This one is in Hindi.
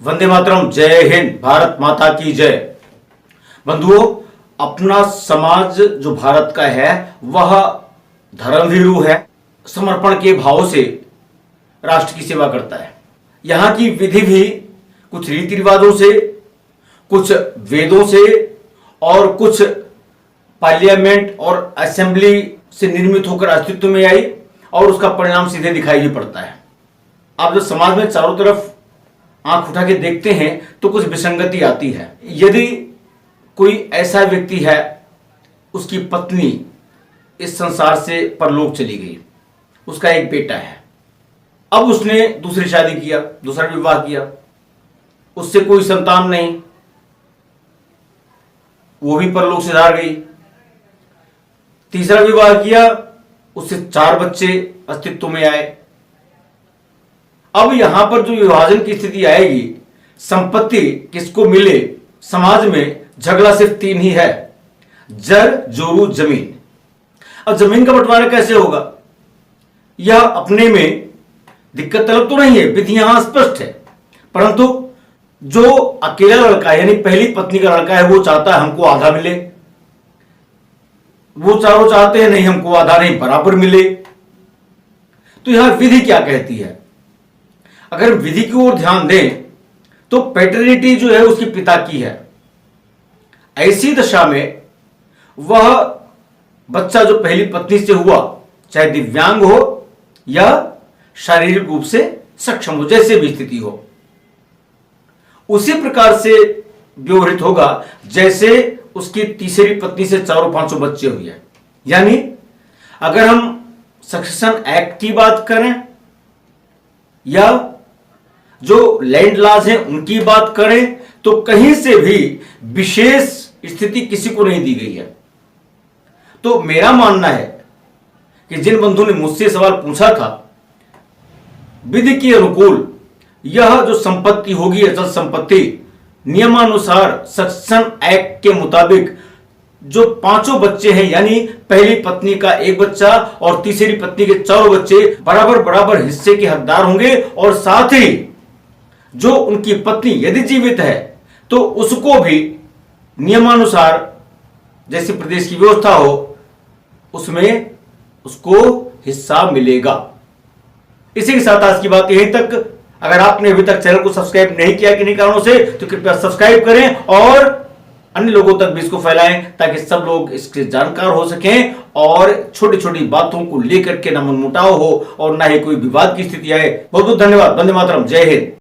वंदे मातरम। जय हिंद। भारत माता की जय। बंधुओं, अपना समाज जो भारत का है वह धर्मभीरू है, समर्पण के भाव से राष्ट्र की सेवा करता है। यहां की विधि भी कुछ रीति रिवाजों से, कुछ वेदों से और कुछ पार्लियामेंट और असेंबली से निर्मित होकर अस्तित्व में आई और उसका परिणाम सीधे दिखाई भी पड़ता है। आप जब समाज में चारों तरफ आंख उठा के देखते हैं तो कुछ विसंगति आती है। यदि कोई ऐसा व्यक्ति है, उसकी पत्नी इस संसार से परलोक चली गई, उसका एक बेटा है, अब उसने दूसरी शादी किया, दूसरा विवाह किया, उससे कोई संतान नहीं, वो भी परलोक से धार गई, तीसरा विवाह किया, उससे 4 बच्चे अस्तित्व में आए। अब यहां पर जो विभाजन की स्थिति आएगी, संपत्ति किसको मिले, समाज में झगड़ा सिर्फ 3 ही है, जर जोरू जमीन। अब जमीन का बंटवारा कैसे होगा, यह अपने में दिक्कत तलब तो नहीं है, विधि यहां स्पष्ट है, परंतु जो अकेला लड़का यानी पहली पत्नी का लड़का है वो चाहता है हमको आधा मिले, वो चारों चाहते हैं नहीं हमको आधा नहीं बराबर मिले। तो यहां विधि क्या कहती है, अगर विधि की ओर ध्यान दें तो पैटर्निटी जो है उसकी पिता की है। ऐसी दशा में वह बच्चा जो पहली पत्नी से हुआ, चाहे दिव्यांग हो या शारीरिक रूप से सक्षम हो, जैसे भी स्थिति हो, उसी प्रकार से व्यवहृत होगा जैसे उसकी तीसरी पत्नी से 4-5 बच्चे हुए। यानी अगर हम सक्सेशन एक्ट की बात करें या जो लैंड लॉज हैं उनकी बात करें तो कहीं से भी विशेष स्थिति किसी को नहीं दी गई है। तो मेरा मानना है कि जिन बंधु ने मुझसे सवाल पूछा था, विधि के अनुकूल यह जो संपत्ति होगी, अचल संपत्ति, नियमानुसार सक्सेशन एक्ट के मुताबिक जो 5 बच्चे हैं यानी पहली पत्नी का 1 बच्चा और तीसरी पत्नी के 4 बच्चे बराबर बराबर हिस्से के हकदार होंगे, और साथ ही जो उनकी पत्नी यदि जीवित है तो उसको भी नियमानुसार जैसे प्रदेश की व्यवस्था हो उसमें उसको हिस्सा मिलेगा। इसी के साथ आज की बात यहीं तक। अगर आपने अभी तक चैनल को सब्सक्राइब नहीं किया किन्हीं कारणों से तो कृपया सब्सक्राइब करें और अन्य लोगों तक भी इसको फैलाएं ताकि सब लोग इसके जानकार हो सकें और छोटी छोटी बातों को लेकर के न मनमुटाव हो और ना ही कोई विवाद की स्थिति आए। बहुत बहुत धन्यवाद। वंदे मातरम। जय हिंद।